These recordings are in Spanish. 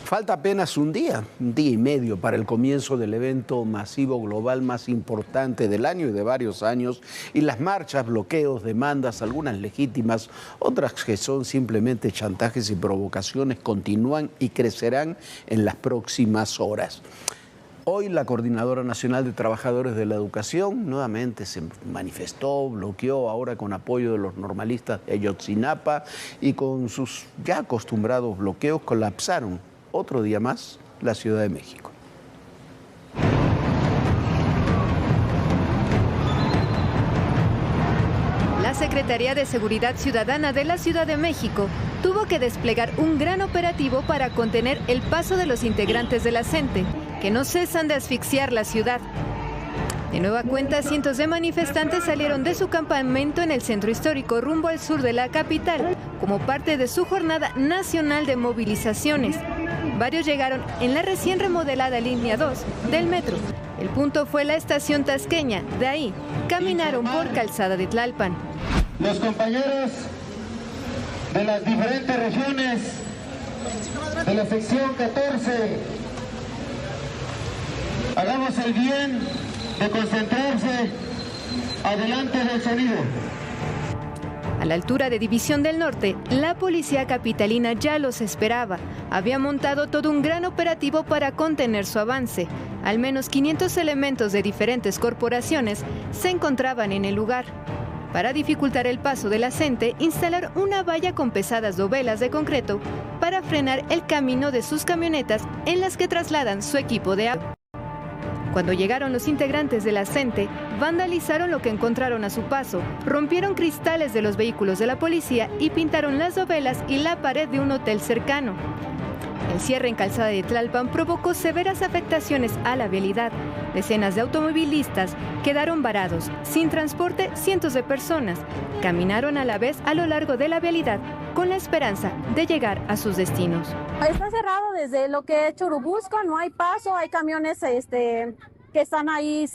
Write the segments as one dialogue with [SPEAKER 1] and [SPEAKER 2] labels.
[SPEAKER 1] Falta apenas un día y medio para el comienzo del evento masivo global más importante del año y de varios años, y las marchas, bloqueos, demandas, algunas legítimas, otras que son simplemente chantajes y provocaciones, continúan y crecerán en las próximas horas. Hoy la Coordinadora Nacional de Trabajadores de la Educación nuevamente se manifestó, bloqueó, ahora con apoyo de los normalistas de Ayotzinapa, y con sus ya acostumbrados bloqueos colapsaron otro día más la Ciudad de México.
[SPEAKER 2] La Secretaría de Seguridad Ciudadana de la Ciudad de México tuvo que desplegar un gran operativo para contener el paso de los integrantes de la CENTE, que no cesan de asfixiar la ciudad. De nueva cuenta, cientos de manifestantes salieron de su campamento en el centro histórico rumbo al sur de la capital, como parte de su jornada nacional de movilizaciones. Varios llegaron en la recién remodelada línea 2 del metro. El punto fue la estación Tasqueña. De ahí, caminaron por Calzada de Tlalpan.
[SPEAKER 3] Los compañeros de las diferentes regiones de la sección 14, hagamos el bien de concentrarse adelante del sonido.
[SPEAKER 2] A la altura de División del Norte, la policía capitalina ya los esperaba. Había montado todo un gran operativo para contener su avance. Al menos 500 elementos de diferentes corporaciones se encontraban en el lugar. Para dificultar el paso de la CENTE, instalaron una valla con pesadas dovelas de concreto para frenar el camino de sus camionetas en las que trasladan su equipo de agua. Cuando llegaron los integrantes de la CENTE, vandalizaron lo que encontraron a su paso, rompieron cristales de los vehículos de la policía y pintaron las dovelas y la pared de un hotel cercano. El cierre en Calzada de Tlalpan provocó severas afectaciones a la vialidad. Decenas de automovilistas quedaron varados, sin transporte cientos de personas. Caminaron a la vez a lo largo de la vialidad con la esperanza de llegar a sus destinos.
[SPEAKER 4] Está cerrado desde lo que es Churubusco, no hay paso, hay camiones que están ahí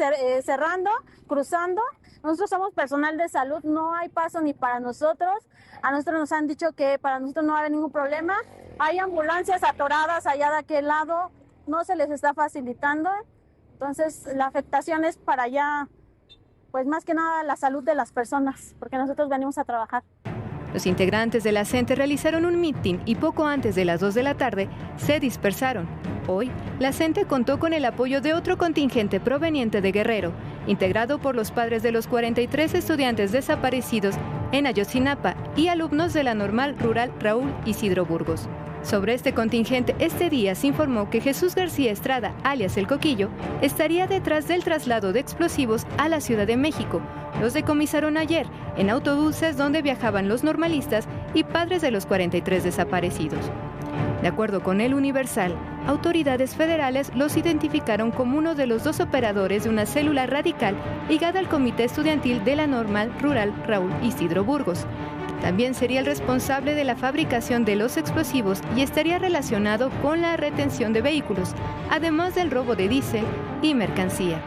[SPEAKER 4] cerrando, cruzando. Nosotros somos personal de salud, no hay paso ni para nosotros. A nosotros nos han dicho que para nosotros no va a haber ningún problema. Hay ambulancias atoradas allá de aquel lado, no se les está facilitando. Entonces la afectación es para allá, pues más que nada la salud de las personas, porque nosotros venimos a trabajar.
[SPEAKER 2] Los integrantes de la CENTE realizaron un mitin y poco antes de las 2 de la tarde se dispersaron. Hoy, la CENTE contó con el apoyo de otro contingente proveniente de Guerrero, integrado por los padres de los 43 estudiantes desaparecidos en Ayotzinapa y alumnos de la Normal Rural Raúl Isidro Burgos. Sobre este contingente, este día se informó que Jesús García Estrada, alias El Coquillo, estaría detrás del traslado de explosivos a la Ciudad de México. Los decomisaron ayer en autobuses donde viajaban los normalistas y padres de los 43 desaparecidos. De acuerdo con El Universal, autoridades federales los identificaron como uno de los 2 operadores de una célula radical ligada al Comité Estudiantil de la Normal Rural Raúl Isidro Burgos. También sería el responsable de la fabricación de los explosivos y estaría relacionado con la retención de vehículos, además del robo de diésel y mercancía.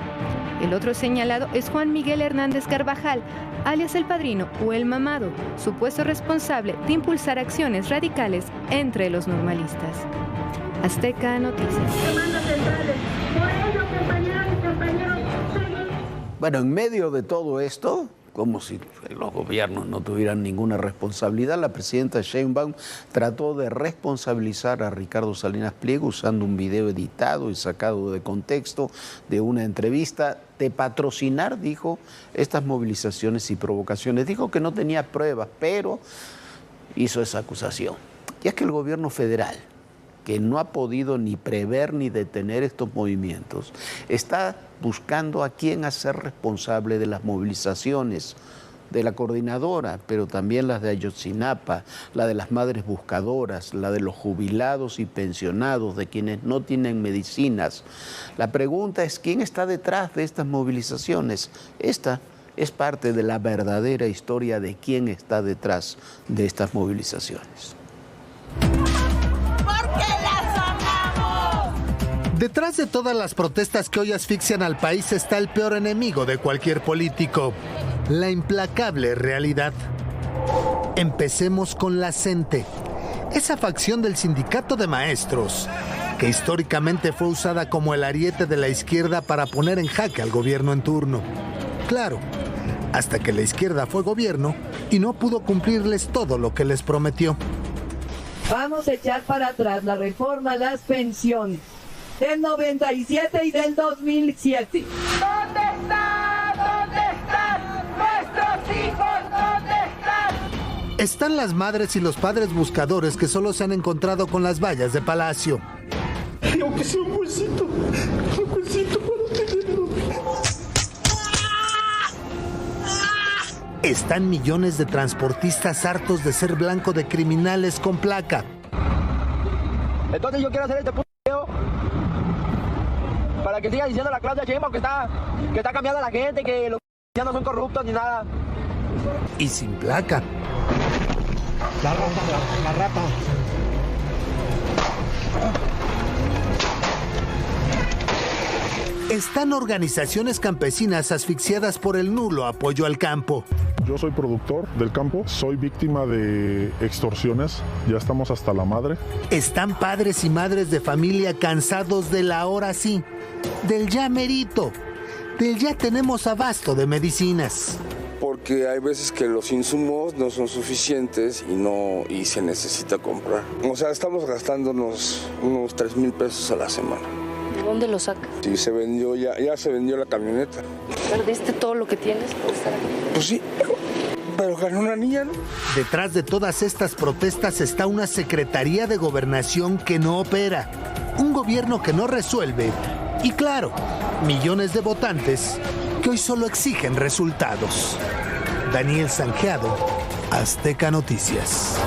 [SPEAKER 2] El otro señalado es Juan Miguel Hernández Carvajal, alias El Padrino o El Mamado, supuesto responsable de impulsar acciones radicales entre los normalistas. Azteca Noticias.
[SPEAKER 1] Bueno, en medio de todo esto, como si los gobiernos no tuvieran ninguna responsabilidad, la presidenta Sheinbaum trató de responsabilizar a Ricardo Salinas Pliego usando un video editado y sacado de contexto de una entrevista, de patrocinar, dijo, estas movilizaciones y provocaciones. Dijo que no tenía pruebas, pero hizo esa acusación. Y es que el gobierno federal, que no ha podido ni prever ni detener estos movimientos, está buscando a quién hacer responsable de las movilizaciones de la coordinadora, pero también las de Ayotzinapa, la de las madres buscadoras, la de los jubilados y pensionados, de quienes no tienen medicinas. La pregunta es, ¿quién está detrás de estas movilizaciones? Esta es parte de la verdadera historia de quién está detrás de estas movilizaciones.
[SPEAKER 5] Detrás de todas las protestas que hoy asfixian al país está el peor enemigo de cualquier político, la implacable realidad. Empecemos con la CENTE. Esa facción del sindicato de maestros, que históricamente fue usada como el ariete de la izquierda para poner en jaque al gobierno en turno. Claro, hasta que la izquierda fue gobierno y no pudo cumplirles todo lo que les prometió.
[SPEAKER 6] Vamos a echar para atrás la reforma a las pensiones del 97 y del 2007.
[SPEAKER 3] ¿Dónde están? ¿Dónde están nuestros hijos? ¿Dónde están?
[SPEAKER 5] Están las madres y los padres buscadores que solo se han encontrado con las vallas de Palacio.
[SPEAKER 3] Y aunque sea un huesito para tenerlo.
[SPEAKER 5] Están millones de transportistas hartos de ser blanco de criminales con placa.
[SPEAKER 7] Entonces yo quiero hacer este video para que siga diciendo la Claudia Sheinbaum que está cambiando a la gente, que los ya no son corruptos ni nada.
[SPEAKER 5] Y sin placa.
[SPEAKER 3] La rata.
[SPEAKER 5] Están organizaciones campesinas asfixiadas por el nulo apoyo al campo.
[SPEAKER 8] Yo soy productor del campo, soy víctima de extorsiones, ya estamos hasta la madre.
[SPEAKER 5] Están padres y madres de familia cansados del ahora sí, del ya merito, del ya tenemos abasto de medicinas.
[SPEAKER 9] Porque hay veces que los insumos no son suficientes y se necesita comprar. O sea, estamos gastándonos unos 3,000 pesos a la semana.
[SPEAKER 10] ¿De dónde lo sacas?
[SPEAKER 9] Sí, se vendió, ya se vendió la camioneta.
[SPEAKER 10] ¿Perdiste todo lo que tienes por estar aquí?
[SPEAKER 9] Pues sí, pero ganó una niña, ¿no?
[SPEAKER 5] Detrás de todas estas protestas está una Secretaría de Gobernación que no opera, un gobierno que no resuelve y, claro, millones de votantes que hoy solo exigen resultados. Daniel Sanjeado, Azteca Noticias.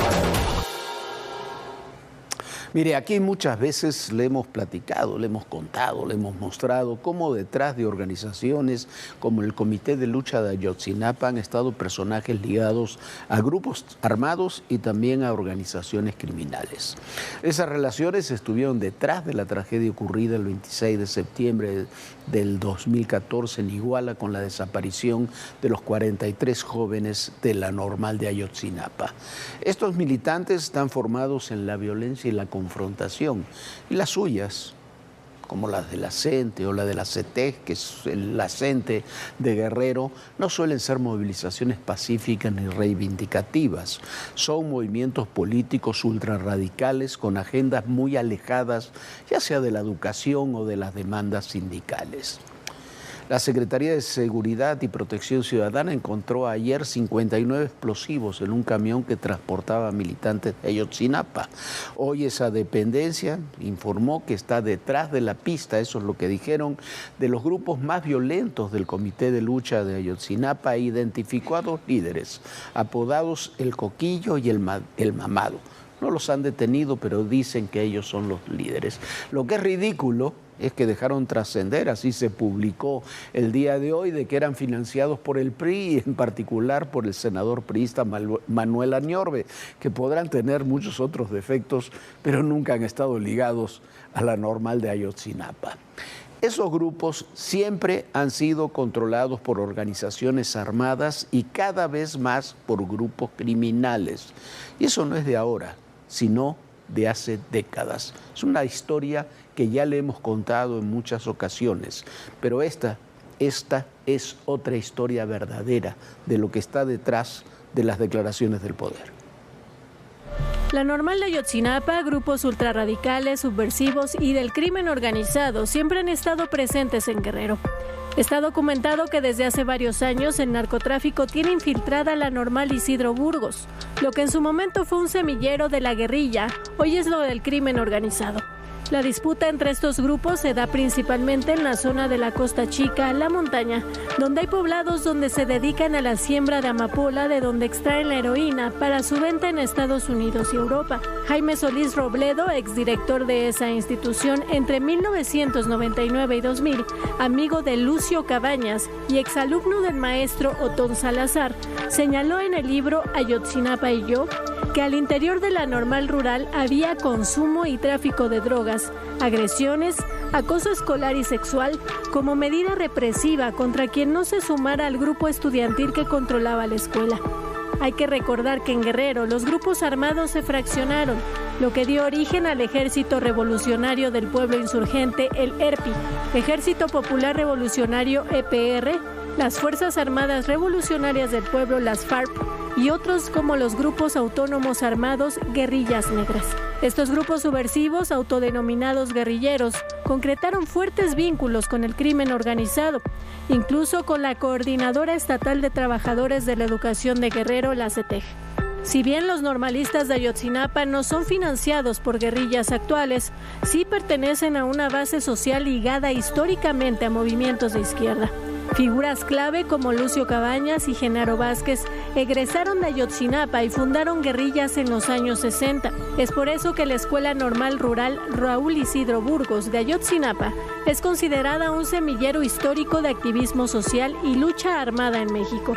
[SPEAKER 1] Mire, aquí muchas veces le hemos platicado, le hemos contado, le hemos mostrado cómo detrás de organizaciones como el Comité de Lucha de Ayotzinapa han estado personajes ligados a grupos armados y también a organizaciones criminales. Esas relaciones estuvieron detrás de la tragedia ocurrida el 26 de septiembre del 2014 en Iguala con la desaparición de los 43 jóvenes de la Normal de Ayotzinapa. Estos militantes están formados en la violencia y la confrontación, y las suyas, como las de la CENTE o la de la CETEC, que es la CENTE de Guerrero, no suelen ser movilizaciones pacíficas ni reivindicativas. Son movimientos políticos ultrarradicales con agendas muy alejadas, ya sea de la educación o de las demandas sindicales. La Secretaría de Seguridad y Protección Ciudadana encontró ayer 59 explosivos en un camión que transportaba militantes de Ayotzinapa. Hoy esa dependencia informó que está detrás de la pista, eso es lo que dijeron, de los grupos más violentos del Comité de Lucha de Ayotzinapa e identificó a 2 líderes, apodados El Coquillo y el Mamado. No los han detenido, pero dicen que ellos son los líderes. Lo que es ridículo es que dejaron trascender, así se publicó el día de hoy, de que eran financiados por el PRI y en particular por el senador priista Manuel Añorbe, que podrán tener muchos otros defectos, pero nunca han estado ligados a la Normal de Ayotzinapa. Esos grupos siempre han sido controlados por organizaciones armadas y cada vez más por grupos criminales. Y eso no es de ahora, sino de hace décadas. Es una historia que ya le hemos contado en muchas ocasiones, pero esta es otra historia verdadera de lo que está detrás de las declaraciones del poder.
[SPEAKER 11] La Normal de Ayotzinapa, grupos ultrarradicales, subversivos y del crimen organizado siempre han estado presentes en Guerrero. Está documentado que desde hace varios años el narcotráfico tiene infiltrada la Normal Isidro Burgos. Lo que en su momento fue un semillero de la guerrilla, hoy es lo del crimen organizado. La disputa entre estos grupos se da principalmente en la zona de la Costa Chica, la montaña, donde hay poblados donde se dedican a la siembra de amapola, de donde extraen la heroína para su venta en Estados Unidos y Europa. Jaime Solís Robledo, exdirector de esa institución entre 1999 y 2000, amigo de Lucio Cabañas y exalumno del maestro Otón Salazar, señaló en el libro Ayotzinapa y yo que al interior de la Normal rural había consumo y tráfico de drogas, agresiones, acoso escolar y sexual como medida represiva contra quien no se sumara al grupo estudiantil que controlaba la escuela. Hay que recordar que en Guerrero los grupos armados se fraccionaron, lo que dio origen al Ejército Revolucionario del Pueblo Insurgente, el ERPI, Ejército Popular Revolucionario EPR, las Fuerzas Armadas Revolucionarias del Pueblo, las FARC, y otros como los grupos autónomos armados Guerrillas Negras. Estos grupos subversivos, autodenominados guerrilleros, concretaron fuertes vínculos con el crimen organizado, incluso con la Coordinadora Estatal de Trabajadores de la Educación de Guerrero, la CETEG. Si bien los normalistas de Ayotzinapa no son financiados por guerrillas actuales, sí pertenecen a una base social ligada históricamente a movimientos de izquierda. Figuras clave como Lucio Cabañas y Genaro Vázquez egresaron de Ayotzinapa y fundaron guerrillas en los años 60. Es por eso que la Escuela Normal Rural Raúl Isidro Burgos de Ayotzinapa es considerada un semillero histórico de activismo social y lucha armada en México.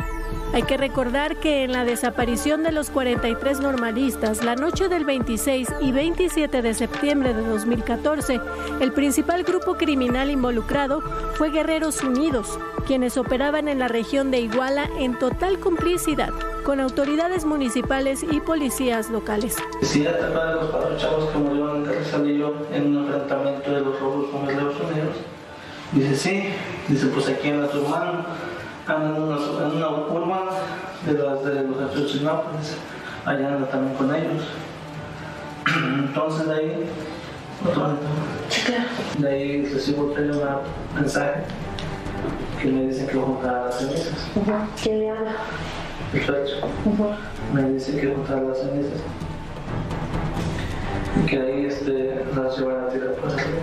[SPEAKER 11] Hay que recordar que en la desaparición de los 43 normalistas la noche del 26 y 27 de septiembre de 2014, el principal grupo criminal involucrado fue Guerreros Unidos, quienes operaban en la región de Iguala en total complicidad con autoridades municipales y policías locales.
[SPEAKER 12] ¿Sí te acuerdas de los 4 chavos que murieron en Carrizalillo en un enfrentamiento de los robos con Guerreros Unidos? Dice, sí. Dice, pues aquí en la Turmán andan en una curva de los Ayotzinapa, allá anda también con ellos. Entonces de ahí, de ahí recibo un mensaje que me dicen que voy a juntar las cenizas.
[SPEAKER 10] ¿Quién le habla?
[SPEAKER 12] El Fecho. Me dice que voy a juntar las cenizas. Y que ahí las llevan a tirar por arriba.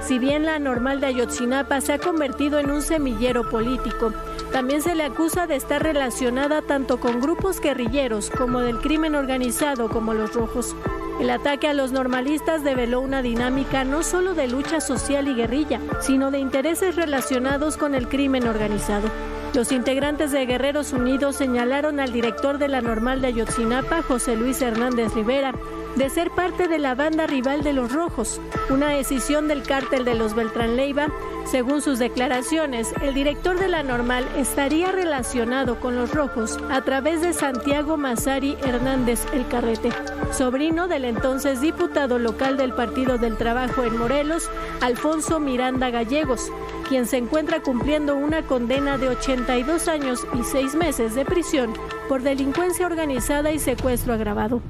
[SPEAKER 11] Si bien la Normal de Ayotzinapa se ha convertido en un semillero político, también se le acusa de estar relacionada tanto con grupos guerrilleros como del crimen organizado como los Rojos. El ataque a los normalistas develó una dinámica no solo de lucha social y guerrilla, sino de intereses relacionados con el crimen organizado. Los integrantes de Guerreros Unidos señalaron al director de la Normal de Ayotzinapa, José Luis Hernández Rivera, de ser parte de la banda rival de los Rojos, una decisión del cártel de los Beltrán Leiva. Según sus declaraciones, el director de la Normal estaría relacionado con los Rojos a través de Santiago Mazari Hernández El Carrete, sobrino del entonces diputado local del Partido del Trabajo en Morelos, Alfonso Miranda Gallegos, quien se encuentra cumpliendo una condena de 82 años y 6 meses de prisión por delincuencia organizada y secuestro agravado.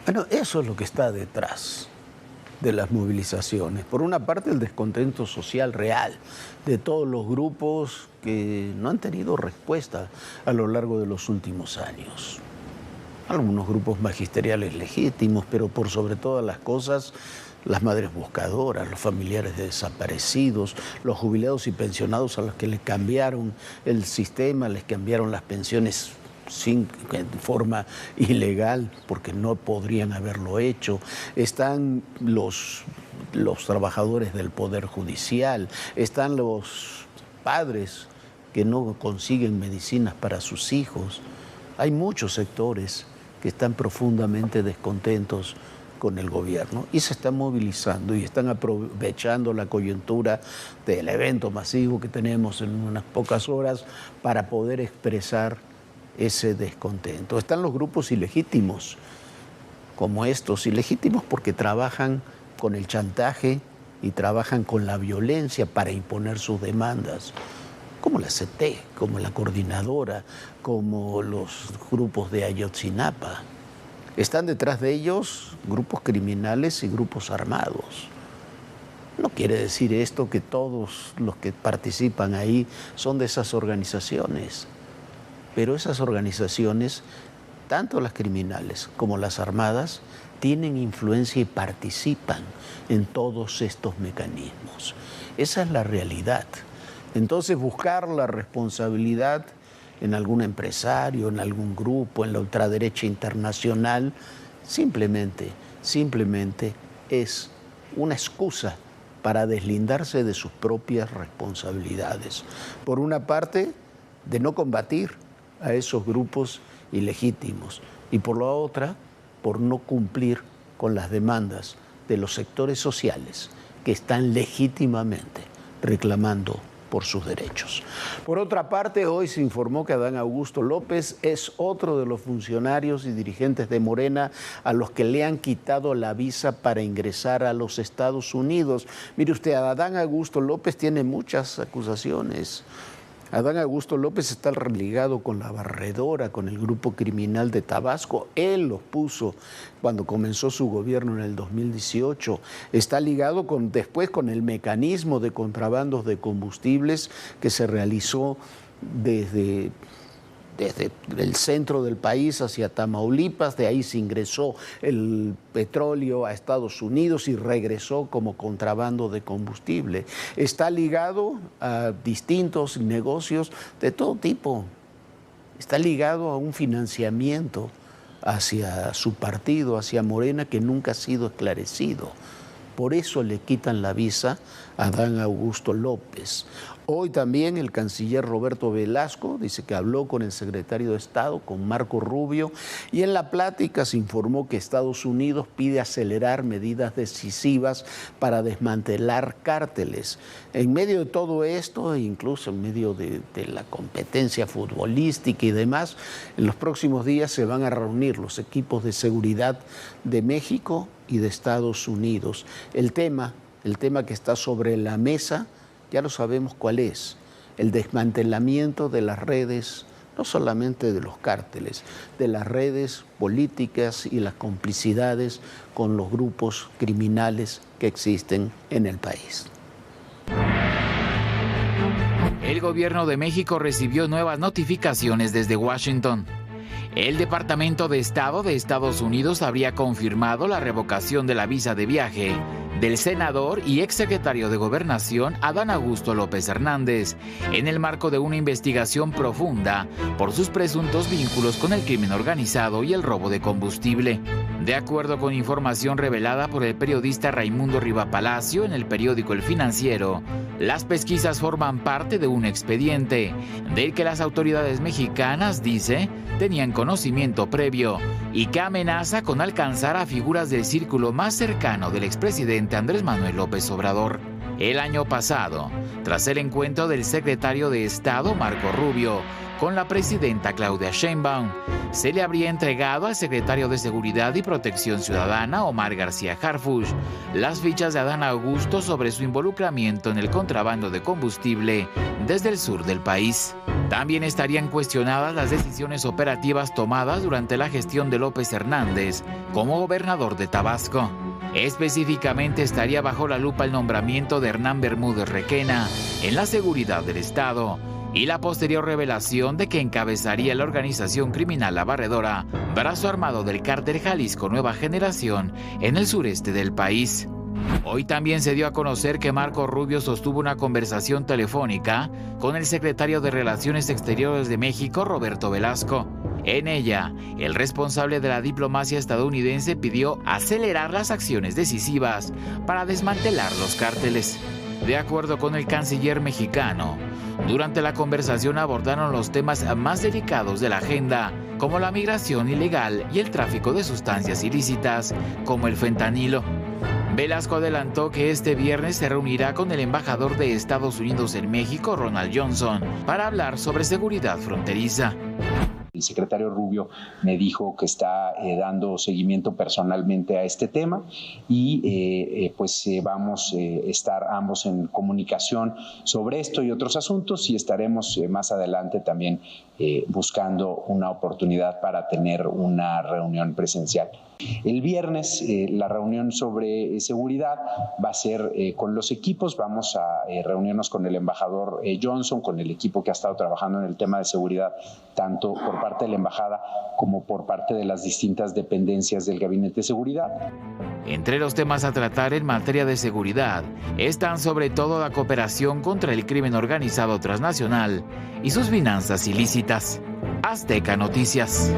[SPEAKER 1] Bueno, eso es lo que está detrás de las movilizaciones. Por una parte, el descontento social real de todos los grupos que no han tenido respuesta a lo largo de los últimos años. Algunos grupos magisteriales legítimos, pero por sobre todas las cosas, las madres buscadoras, los familiares de desaparecidos, los jubilados y pensionados a los que les cambiaron el sistema, les cambiaron las pensiones de forma ilegal, porque no podrían haberlo hecho. Están los trabajadores del Poder Judicial, están los padres que no consiguen medicinas para sus hijos. Hay muchos sectores que están profundamente descontentos con el gobierno y se están movilizando y están aprovechando la coyuntura del evento masivo que tenemos en unas pocas horas para poder expresar ese descontento. Están los grupos ilegítimos, como estos, ilegítimos porque trabajan con el chantaje y trabajan con la violencia para imponer sus demandas, como la CT, como la Coordinadora, como los grupos de Ayotzinapa. Están detrás de ellos grupos criminales y grupos armados. No quiere decir esto que todos los que participan ahí son de esas organizaciones. Pero esas organizaciones, tanto las criminales como las armadas, tienen influencia y participan en todos estos mecanismos. Esa es la realidad. Entonces, buscar la responsabilidad en algún empresario, en algún grupo, en la ultraderecha internacional, simplemente es una excusa para deslindarse de sus propias responsabilidades. Por una parte, de no combatir a esos grupos ilegítimos y por la otra, por no cumplir con las demandas de los sectores sociales que están legítimamente reclamando por sus derechos. Por otra parte, hoy se informó que Adán Augusto López es otro de los funcionarios y dirigentes de Morena a los que le han quitado la visa para ingresar a los Estados Unidos. Mire usted, Adán Augusto López tiene muchas acusaciones. Adán Augusto López está ligado con la Barredora, con el grupo criminal de Tabasco. Él los puso cuando comenzó su gobierno en el 2018. Está ligado después con el mecanismo de contrabandos de combustibles que se realizó desde el centro del país hacia Tamaulipas. De ahí se ingresó el petróleo a Estados Unidos y regresó como contrabando de combustible. Está ligado a distintos negocios de todo tipo. Está ligado a un financiamiento hacia su partido, hacia Morena, que nunca ha sido esclarecido. Por eso le quitan la visa a Adán Augusto López. Hoy también el canciller Roberto Velasco dice que habló con el secretario de Estado, con Marco Rubio, y en la plática se informó que Estados Unidos pide acelerar medidas decisivas para desmantelar cárteles. En medio de todo esto, e incluso en medio de la competencia futbolística y demás, en los próximos días se van a reunir los equipos de seguridad de México y de Estados Unidos. El tema que está sobre la mesa, ya lo sabemos cuál es: el desmantelamiento de las redes, no solamente de los cárteles, de las redes políticas y las complicidades con los grupos criminales que existen en el país.
[SPEAKER 13] El gobierno de México recibió nuevas notificaciones desde Washington. El Departamento de Estado de Estados Unidos habría confirmado la revocación de la visa de viaje del senador y exsecretario de Gobernación Adán Augusto López Hernández, en el marco de una investigación profunda por sus presuntos vínculos con el crimen organizado y el robo de combustible. De acuerdo con información revelada por el periodista Raimundo Riva Palacio en el periódico El Financiero, las pesquisas forman parte de un expediente del que las autoridades mexicanas, dice, tenían conocimiento previo y que amenaza con alcanzar a figuras del círculo más cercano del expresidente Andrés Manuel López Obrador. El año pasado, tras el encuentro del secretario de Estado Marco Rubio con la presidenta Claudia Sheinbaum, se le habría entregado al secretario de Seguridad y Protección Ciudadana Omar García Harfuch las fichas de Adán Augusto sobre su involucramiento en el contrabando de combustible desde el sur del país. También estarían cuestionadas las decisiones operativas tomadas durante la gestión de López Hernández como gobernador de Tabasco. Específicamente estaría bajo la lupa el nombramiento de Hernán Bermúdez Requena en la seguridad del Estado y la posterior revelación de que encabezaría la organización criminal La Barredora, brazo armado del cártel Jalisco Nueva Generación en el sureste del país. Hoy también se dio a conocer que Marco Rubio sostuvo una conversación telefónica con el secretario de Relaciones Exteriores de México, Roberto Velasco. En ella, el responsable de la diplomacia estadounidense pidió acelerar las acciones decisivas para desmantelar los cárteles. De acuerdo con el canciller mexicano, durante la conversación abordaron los temas más delicados de la agenda, como la migración ilegal y el tráfico de sustancias ilícitas, como el fentanilo. Velasco adelantó que este viernes se reunirá con el embajador de Estados Unidos en México, Ronald Johnson, para hablar sobre seguridad fronteriza.
[SPEAKER 14] El secretario Rubio me dijo que está dando seguimiento personalmente a este tema y vamos a estar ambos en comunicación sobre esto y otros asuntos, y estaremos más adelante también buscando una oportunidad para tener una reunión presencial. El viernes la reunión sobre seguridad va a ser con los equipos. Vamos a reunirnos con el embajador Johnson, con el equipo que ha estado trabajando en el tema de seguridad, tanto por parte de la embajada como por parte de las distintas dependencias del Gabinete de Seguridad.
[SPEAKER 13] Entre los temas a tratar en materia de seguridad están sobre todo la cooperación contra el crimen organizado transnacional y sus finanzas ilícitas. Azteca Noticias.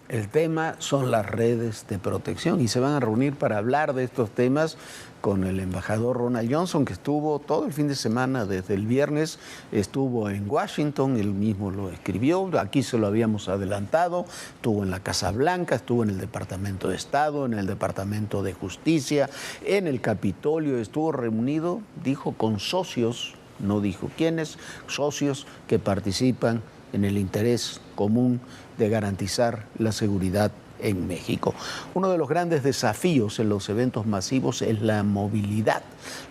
[SPEAKER 1] El tema son las redes de protección y se van a reunir para hablar de estos temas con el embajador Ronald Johnson, que estuvo todo el fin de semana, desde el viernes, estuvo en Washington, él mismo lo escribió, aquí se lo habíamos adelantado, estuvo en la Casa Blanca, estuvo en el Departamento de Estado, en el Departamento de Justicia, en el Capitolio, estuvo reunido, dijo, con socios, no dijo quiénes, socios que participan en el interés común de garantizar la seguridad en México. Uno de los grandes desafíos en los eventos masivos es la movilidad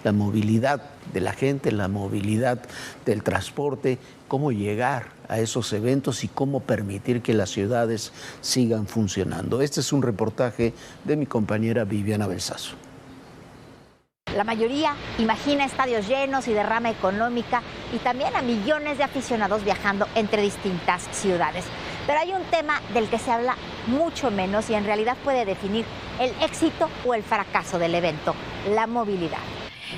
[SPEAKER 1] de la gente, la movilidad del transporte, cómo llegar a esos eventos y cómo permitir que las ciudades sigan funcionando. Este es un reportaje de mi compañera Viviana Belsazo.
[SPEAKER 15] La mayoría imagina estadios llenos y derrama económica y también a millones de aficionados viajando entre distintas ciudades. Pero hay un tema del que se habla mucho menos y en realidad puede definir el éxito o el fracaso del evento: la movilidad.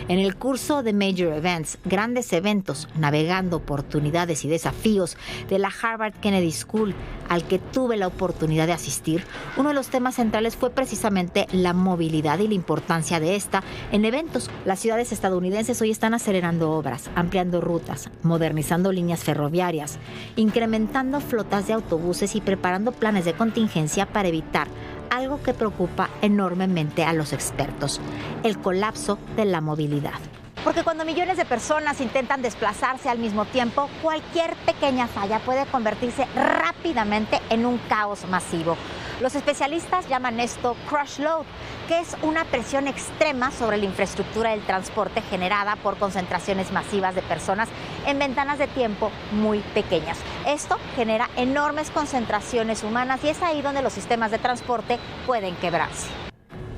[SPEAKER 15] En el curso de Major Events, grandes eventos, navegando oportunidades y desafíos de la Harvard Kennedy School, al que tuve la oportunidad de asistir, uno de los temas centrales fue precisamente la movilidad y la importancia de esta en eventos. Las ciudades estadounidenses hoy están acelerando obras, ampliando rutas, modernizando líneas ferroviarias, incrementando flotas de autobuses y preparando planes de contingencia para evitar algo que preocupa enormemente a los expertos: el colapso de la movilidad. Porque cuando millones de personas intentan desplazarse al mismo tiempo, cualquier pequeña falla puede convertirse rápidamente en un caos masivo. Los especialistas llaman esto crush load, que es una presión extrema sobre la infraestructura del transporte generada por concentraciones masivas de personas en ventanas de tiempo muy pequeñas. Esto genera enormes concentraciones humanas y es ahí donde los sistemas de transporte pueden quebrarse.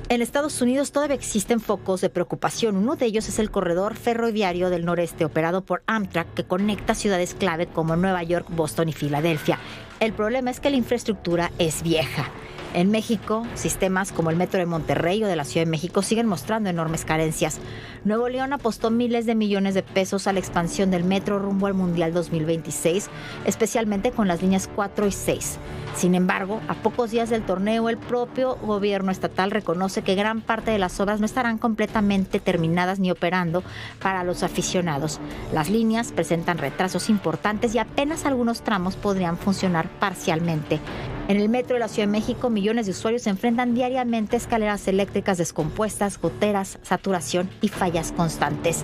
[SPEAKER 15] En Estados Unidos todavía existen focos de preocupación. Uno de ellos es el corredor ferroviario del noreste operado por Amtrak, que conecta ciudades clave como Nueva York, Boston y Filadelfia. El problema es que la infraestructura es vieja. En México, sistemas como el Metro de Monterrey o de la Ciudad de México siguen mostrando enormes carencias. Nuevo León apostó miles de millones de pesos a la expansión del metro rumbo al Mundial 2026, especialmente con las líneas 4 y 6. Sin embargo, a pocos días del torneo, el propio gobierno estatal reconoce que gran parte de las obras no estarán completamente terminadas ni operando para los aficionados. Las líneas presentan retrasos importantes y apenas algunos tramos podrían funcionar parcialmente. En el metro de la Ciudad de México, millones de usuarios se enfrentan diariamente a escaleras eléctricas descompuestas, goteras, saturación y fallas constantes.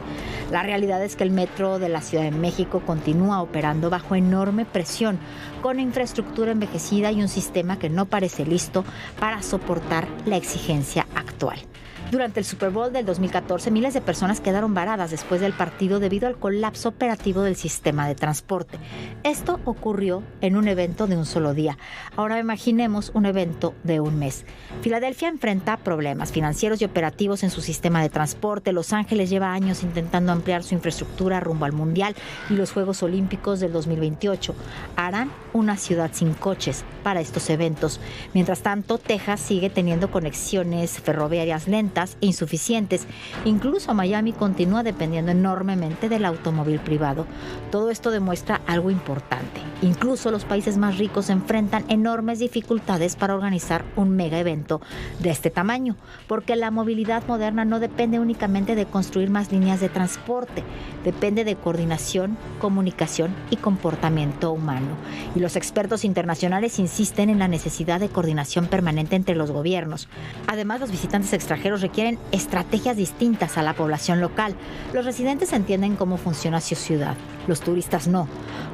[SPEAKER 15] La realidad es que el metro de la Ciudad de México continúa operando bajo enorme presión, con infraestructura envejecida y un sistema que no parece listo para soportar la exigencia actual. Durante el Super Bowl del 2014, miles de personas quedaron varadas después del partido debido al colapso operativo del sistema de transporte. Esto ocurrió en un evento de un solo día. Ahora imaginemos un evento de un mes. Filadelfia enfrenta problemas financieros y operativos en su sistema de transporte. Los Ángeles lleva años intentando ampliar su infraestructura rumbo al Mundial y los Juegos Olímpicos del 2028. Harán una ciudad sin coches para estos eventos. Mientras tanto, Texas sigue teniendo conexiones ferroviarias lentas e insuficientes. Incluso Miami continúa dependiendo enormemente del automóvil privado. Todo esto demuestra algo importante. Incluso los países más ricos enfrentan enormes dificultades para organizar un mega evento de este tamaño, porque la movilidad moderna no depende únicamente de construir más líneas de transporte, depende de coordinación, comunicación y comportamiento humano. Y los expertos internacionales insisten en la necesidad de coordinación permanente entre los gobiernos. Además, los visitantes extranjeros requieren estrategias distintas a la población local. Los residentes entienden cómo funciona su ciudad, los turistas no.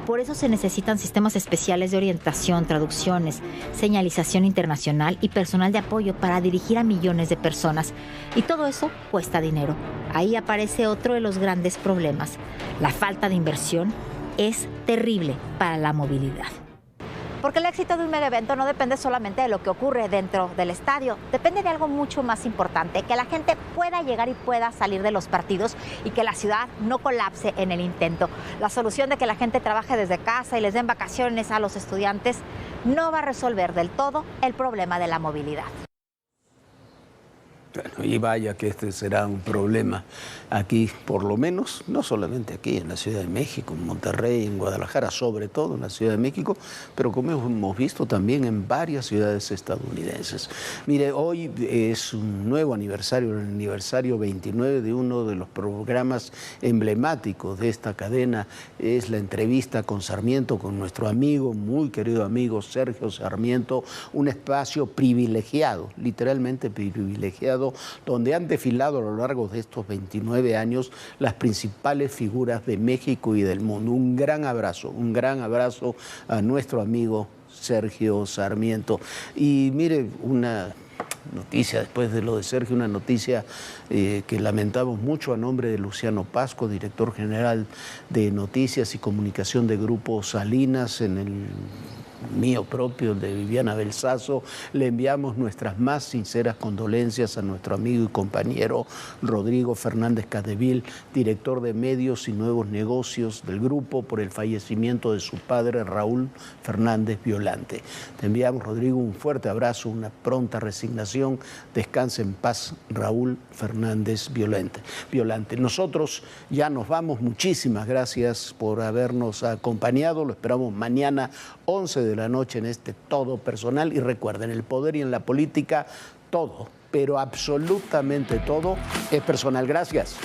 [SPEAKER 15] Por eso se necesitan sistemas especiales de orientación, traducciones, señalización internacional y personal de apoyo para dirigir a millones de personas. Y todo eso cuesta dinero. Ahí aparece otro de los grandes problemas. La falta de inversión es terrible para la movilidad. Porque el éxito de un mega evento no depende solamente de lo que ocurre dentro del estadio, depende de algo mucho más importante: que la gente pueda llegar y pueda salir de los partidos y que la ciudad no colapse en el intento. La solución de que la gente trabaje desde casa y les den vacaciones a los estudiantes no va a resolver del todo el problema de la movilidad.
[SPEAKER 1] Bueno, y vaya que este será un problema aquí, por lo menos, no solamente aquí en la Ciudad de México, en Monterrey, en Guadalajara, sobre todo en la Ciudad de México, pero como hemos visto también en varias ciudades estadounidenses. Mire, hoy es un nuevo aniversario, el aniversario 29 de uno de los programas emblemáticos de esta cadena, es la entrevista con Sarmiento, con nuestro amigo, muy querido amigo Sergio Sarmiento, un espacio privilegiado, literalmente privilegiado, donde han desfilado a lo largo de estos 29 años las principales figuras de México y del mundo. Un gran abrazo a nuestro amigo Sergio Sarmiento. Y mire, una noticia, después de lo de Sergio, una noticia que lamentamos mucho a nombre de Luciano Pasco, director general de Noticias y Comunicación de Grupo Salinas, en el mío propio, de Viviana Belsazo. Le enviamos nuestras más sinceras condolencias a nuestro amigo y compañero Rodrigo Fernández Cadevil, director de Medios y Nuevos Negocios del grupo, por el fallecimiento de su padre Raúl Fernández Violante. Te enviamos, Rodrigo, un fuerte abrazo, una pronta resignación. Descanse en paz, Raúl Fernández Violante. Nosotros ya nos vamos. Muchísimas gracias por habernos acompañado. Lo esperamos mañana 11 de la noche en este Todo Personal. Y recuerden, el poder y en la política, todo, pero absolutamente todo es personal. Gracias.